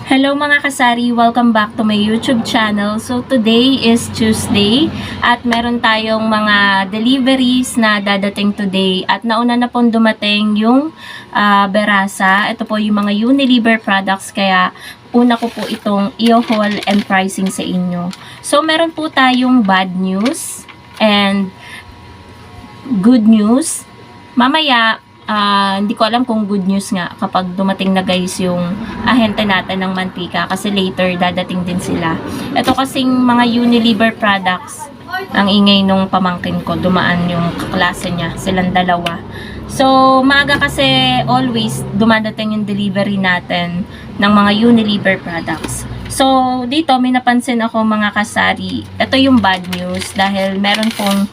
Hello mga kasari, welcome back to my YouTube channel. So today is Tuesday at meron tayong mga deliveries na dadating today at nauna na pong dumating yung Berasa. Ito po yung mga Unilever products kaya una ko po itong i-haul and pricing sa inyo. So meron po tayong bad news and good news. Mamaya hindi ko alam kung good news nga kapag dumating na guys yung ahente natin ng mantika kasi later dadating din sila. Ito kasing mga Unilever products, ang ingay nung pamangkin ko, dumaan yung kaklase niya, silang dalawa. So, maaga kasi always dumadating yung delivery natin ng mga Unilever products. So, dito may napansin ako mga kasari. Ito yung bad news dahil meron pong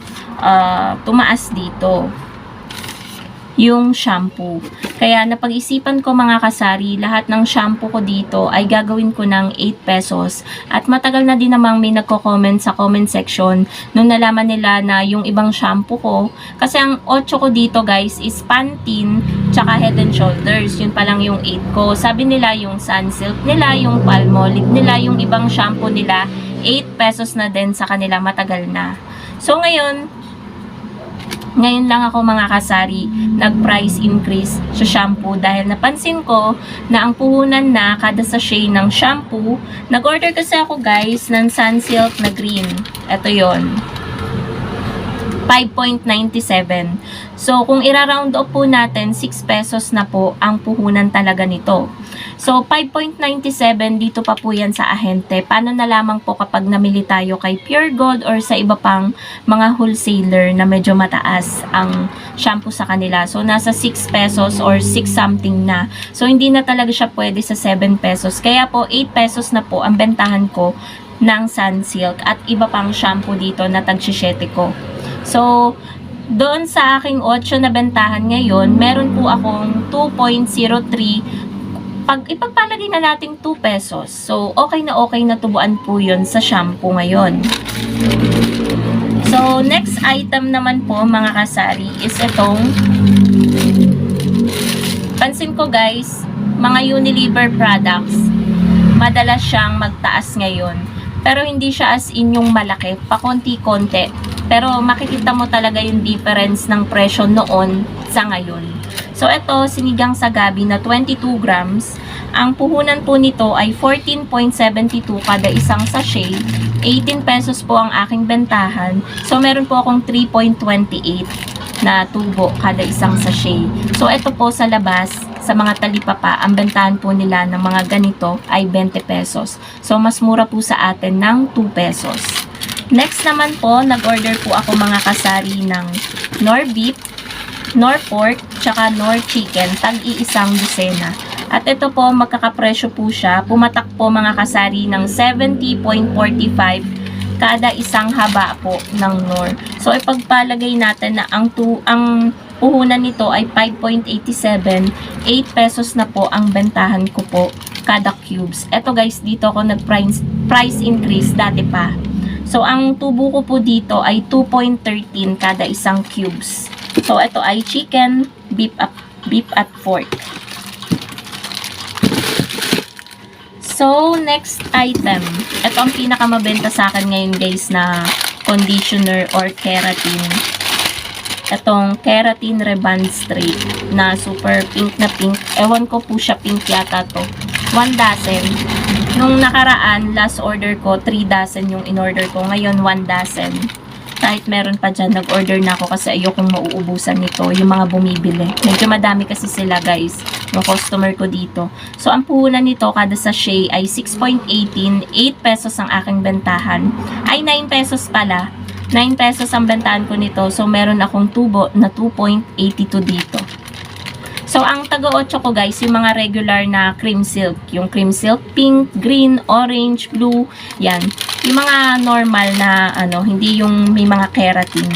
tumaas dito yung shampoo. Kaya napag-isipan ko mga kasari, lahat ng shampoo ko dito ay gagawin ko ng 8 pesos. At matagal na din namang may nagko-comment sa comment section nung nalaman nila na yung ibang shampoo ko. Kasi ang 8 ko dito guys is Pantene tsaka Head and Shoulders. Yun pa lang yung 8 ko. Sabi nila yung Sunsilk nila, yung Palmolive nila, yung ibang shampoo nila, 8 pesos na din sa kanila, matagal na. So ngayon lang ako mga kasari nag-price increase sa shampoo dahil napansin ko na ang puhunan na kada sachet ng shampoo. Nag-order kasi ako guys ng Sunsilk na green. Ito yon, 5.97. So kung ira-round up po natin, 6 pesos na po ang puhunan talaga nito. So 5.97 dito pa po yan sa ahente. Paano na lamang po kapag namili tayo kay Pure Gold or sa iba pang mga wholesaler na medyo mataas ang shampoo sa kanila. So nasa 6 pesos or 6 something na. So hindi na talaga siya pwede sa 7 pesos. Kaya po 8 pesos na po ang bentahan ko ng Sunsilk at iba pang shampoo dito na tag-7 ko. So doon sa aking 8 na bentahan ngayon, meron po akong 2.03. Pag ipagpalagay na natin 2 pesos, so okay na tubuan po yun sa shampoo ngayon. So, next item naman po mga kasari is itong, pansin ko guys, mga Unilever products, madalas siyang magtaas ngayon. Pero hindi siya as in yung malaki, pakonti-konti. Pero makikita mo talaga yung difference ng presyo noon sa ngayon. So, ito, sinigang sa gabi na 22 grams. Ang puhunan po nito ay 14.72 kada isang sachet. 18 pesos po ang aking bentahan. So, meron po akong 3.28 na tubo kada isang sachet. So, ito po sa labas, sa mga talipapa, ang bentahan po nila ng mga ganito ay 20 pesos. So, mas mura po sa atin ng 2 pesos. Next naman po, nag-order po ako mga kasari ng Nor Beef, Nor Pork, tsaka Nor Chicken, tag-iisang dosena. At ito po, magkakapresyo po siya. Pumatak po mga kasari ng 70.45 kada isang haba po ng Nor. So, ipagpalagay natin na ang puhunan nito ay 5.87. 8 pesos na po ang bentahan ko po kada cubes. Ito guys, dito ako nag-price increase dati pa. So, ang tubo ko po dito ay 2.13 kada isang cubes. So, ito ay chicken, beef at pork. So, next item. Ito ang pinakamabenta sa akin ngayon guys na conditioner or keratin. Itong keratin reband straight na super pink na pink. Ewan ko po siya, pink yata to. 1 dozen. Nung nakaraan, last order ko, 3 dozen yung in-order ko. Ngayon, 1 dozen. Kahit meron pa dyan, nag-order na ako kasi ayokong mauubusan nito, yung mga bumibili. Medyo madami kasi sila guys, yung customer ko dito. So, ang puhunan nito, kada sachet ay 6.18, 8 pesos ang aking bentahan. Ay, 9 pesos pala. 9 pesos ang bentahan ko nito. So, meron akong tubo na 2.82 dito. So, ang taga-8 ko guys, yung mga regular na cream silk. Yung cream silk, pink, green, orange, blue, yan. Yung mga normal na, hindi yung may mga keratin.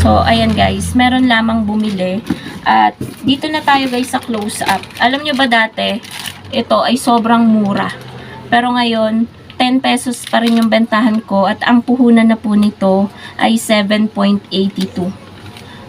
So, ayan guys, meron lamang bumili. At dito na tayo guys sa close-up. Alam nyo ba dati, ito ay sobrang mura. Pero ngayon, 10 pesos pa rin yung bentahan ko at ang puhunan na po nito ay 7.82.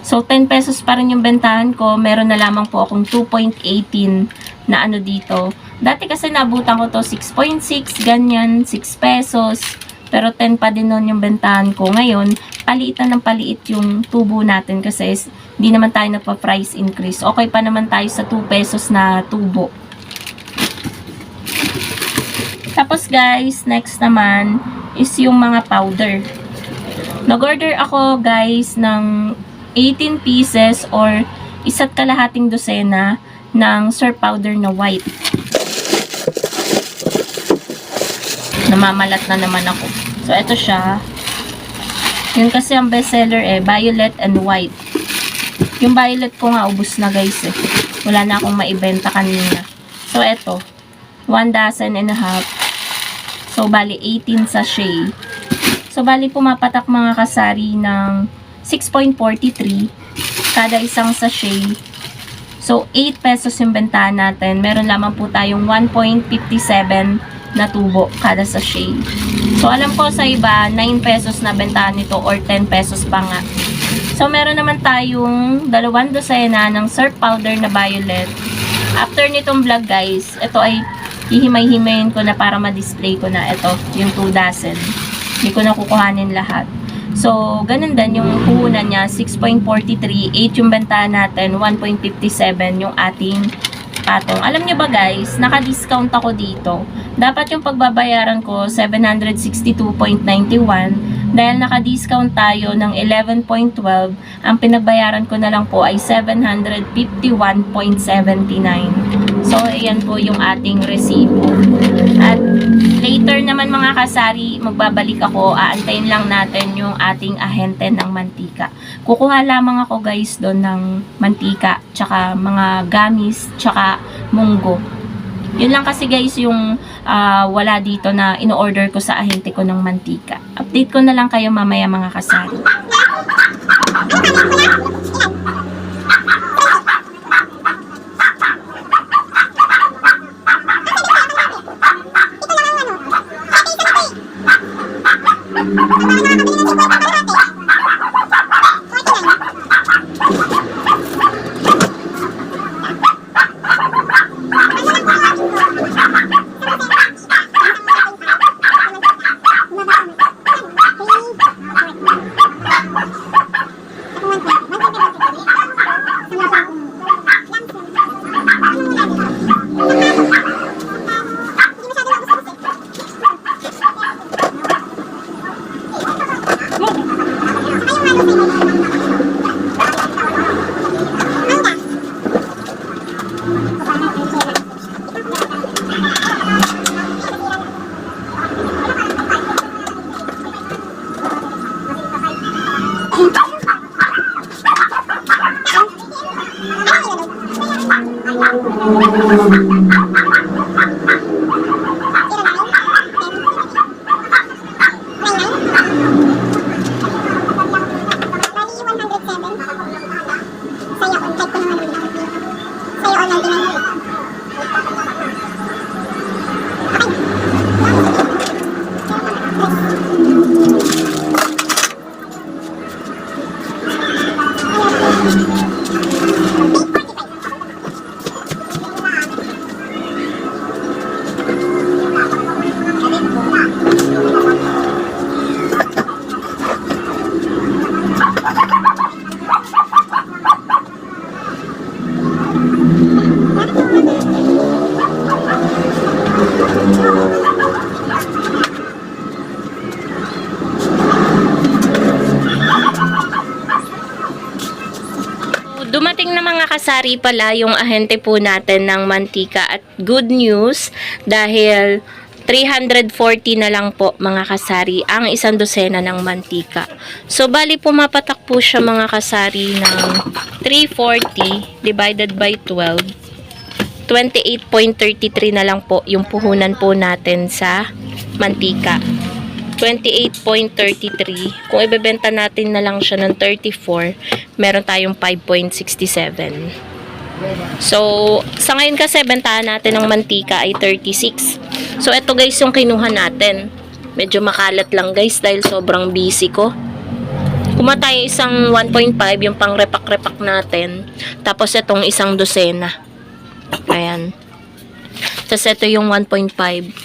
So, 10 pesos pa rin yung bentahan ko. Meron na lamang po akong 2.18 na ano dito. Dati kasi nabutan ko to 6.6, ganyan, 6 pesos. Pero 10 pa din nun yung bentahan ko. Ngayon, paliitan ng paliit yung tubo natin kasi hindi naman tayo nagpa-price increase. Okay pa naman tayo sa 2 pesos na tubo. Tapos guys, next naman is yung mga powder. Nag-order ako guys ng 18 pieces or isa't kalahating dosena ng Surf powder na white. Namamalat na naman ako. So, ito siya. Yun kasi ang bestseller violet and white. Yung violet ko nga, ubos na guys Wala na akong maibenta kanina. So, ito. 1 dozen and a half. So, bali 18 sachet. So, bali pumapatak mga kasari ng 6.43 kada isang sachet. So, 8 pesos yung bentahan natin. Meron lamang po tayong 1.57 na tubo kada sachet. So, alam ko sa iba, 9 pesos na bentahan nito or 10 pesos pa nga. So, meron naman tayong 2 dosena ng Surf powder na violet. After nitong vlog guys, ito ay hihimay-himayin ko na para ma-display ko na ito, yung 2 dozen. Hindi ko na kukuhanin lahat. So, ganun din yung puhunan niya, 6.43, 8 yung bentahan natin, 1.57 yung ating patong. Alam niyo ba guys, naka-discount ako dito. Dapat yung pagbabayaran ko, 762.91. Dahil naka-discount tayo ng 11.12, ang pinagbayaran ko na lang po ay 751.79. So, ayan po yung ating resibo. At later naman mga kasari, magbabalik ako. Aantayin lang natin yung ating ahente ng mantika. Kukuha lamang ako guys doon ng mantika, tsaka mga gamis, tsaka munggo. Yun lang kasi guys yung wala dito na ino-order ko sa ahente ko ng mantika. Update ko na lang kayo mamaya mga kasari. Dumating na mga kasari pala yung ahente po natin ng mantika at good news dahil 340 na lang po mga kasari ang isang dosena ng mantika. So bali pumapatak po siya mga kasari ng 340 divided by 12. 28.33 na lang po yung puhunan po natin sa mantika. 28.33. Kung ibebenta natin na lang siya ng 34, meron tayong 5.67. So, sa ngayon kasi, bentahan natin ng mantika ay 36. So, ito guys yung kinuha natin. Medyo makalat lang guys dahil sobrang busy ko. Kumuha tayo isang 1.5, yung pang repak-repak natin. Tapos itong isang dosena. Ayan. Tapos ito yung 1.5.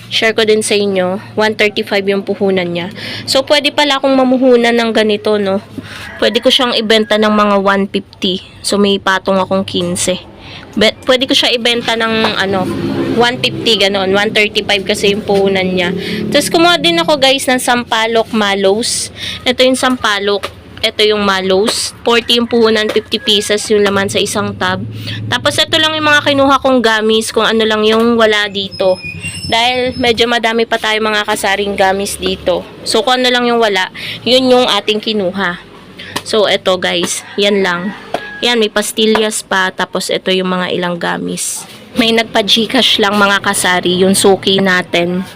Share ko din sa inyo. 135 yung puhunan niya. So, pwede pala akong mamuhunan ng ganito, no? Pwede ko siyang ibenta ng mga 150. So, may patong akong 15. Pwede ko siya ibenta ng, 150, ganon. 135 kasi yung puhunan niya. Tapos, kumuha din ako, guys, ng sampalok mallows. Ito yung sampalok. Ito yung mallows. 40 yung puhunan, 50 pieces yung laman sa isang tub. Tapos ito lang yung mga kinuha kong gamis, kung ano lang yung wala dito. Dahil medyo madami pa tayo mga kasaring gamis dito. So kung ano lang yung wala, yun yung ating kinuha. So ito guys, yan lang. Yan, may pastillas pa, tapos ito yung mga ilang gamis. May nagpa-Gcash lang mga kasari, yung suki natin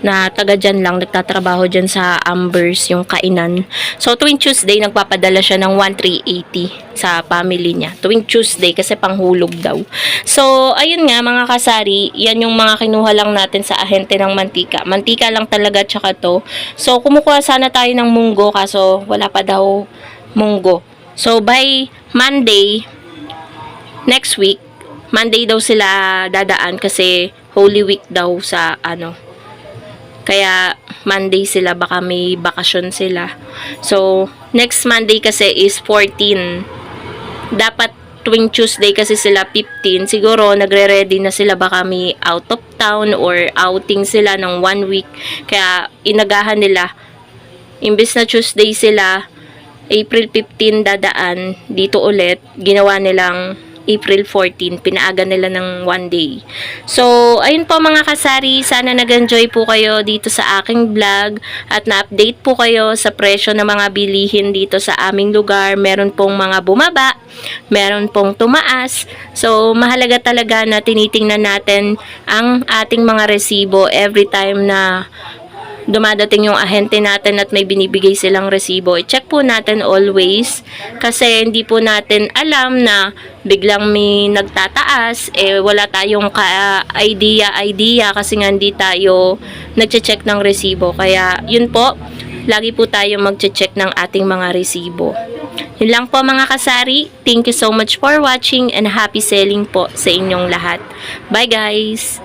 na taga dyan lang, nagtatrabaho dyan sa Ambers, yung kainan. So, tuwing Tuesday, nagpapadala siya ng 1,380 sa family niya. Tuwing Tuesday, kasi panghulog daw. So, ayun nga, mga kasari, yan yung mga kinuha lang natin sa ahente ng mantika. Mantika lang talaga, tsaka to. So, kumukuha sana tayo ng munggo, kaso wala pa daw munggo. So, by Monday, next week, Monday daw sila dadaan kasi Holy Week daw sa kaya Monday sila, baka may bakasyon sila. So, next Monday kasi is 14. Dapat tuwing Tuesday kasi sila 15. Siguro nagre-ready na sila, baka may out of town or outing sila ng 1 week. Kaya inagahan nila. Imbes na Tuesday sila, April 15 dadaan dito ulit. Ginawa nilang April 14, pinaaga nila ng 1 day. So, ayun po mga kasari, sana nag-enjoy po kayo dito sa aking vlog at na-update po kayo sa presyo ng mga bilihin dito sa aming lugar. Meron pong mga bumaba, meron pong tumaas. So, mahalaga talaga na tinitingnan natin ang ating mga resibo every time na dumadating yung ahente natin at may binibigay silang resibo. I-check po natin always kasi hindi po natin alam na biglang may nagtataas, wala tayong idea kasi nga hindi tayo nagche-check ng resibo. Kaya yun po, lagi po tayo magche-check ng ating mga resibo. Yun lang po mga kasari. Thank you so much for watching and happy selling po sa inyong lahat. Bye guys!